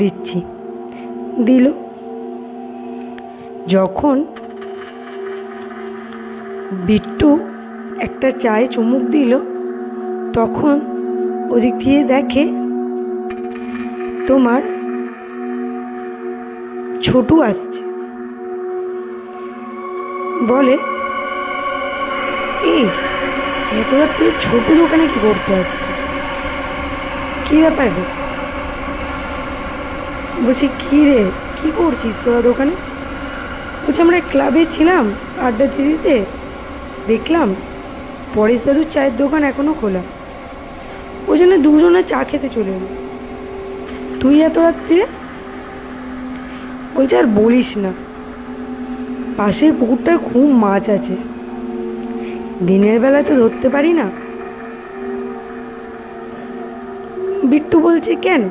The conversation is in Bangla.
দিচ্ছি। দিল। যখন বিট্টু একটা চায়ে চুমুক দিল, তখন ওদিক দিয়ে দেখে তোমার ছোটু আসছে। বলে, এই এত রাত্রে ছোটু দোকানে কি করতে আসছে? কি ব্যাপার রে? বলছি, কি রে, কি করছিস তোরা দোকানে? বলছি, আমরা ক্লাবে ছিলাম আড্ডা দিতে, দেখলাম পরেশ দাদুর চায়ের দোকান এখনো খোলা। ওই জন্য দুজনে চা খেতে চলে এলো। তুই এত রাত্রিরে? বলছে, আর বলিস না, পাশের পুকুরটায় খুব মাছ আছে, দিনের বেলায় তো ধরতে পারি না। বিট্টু বলছে, কেন?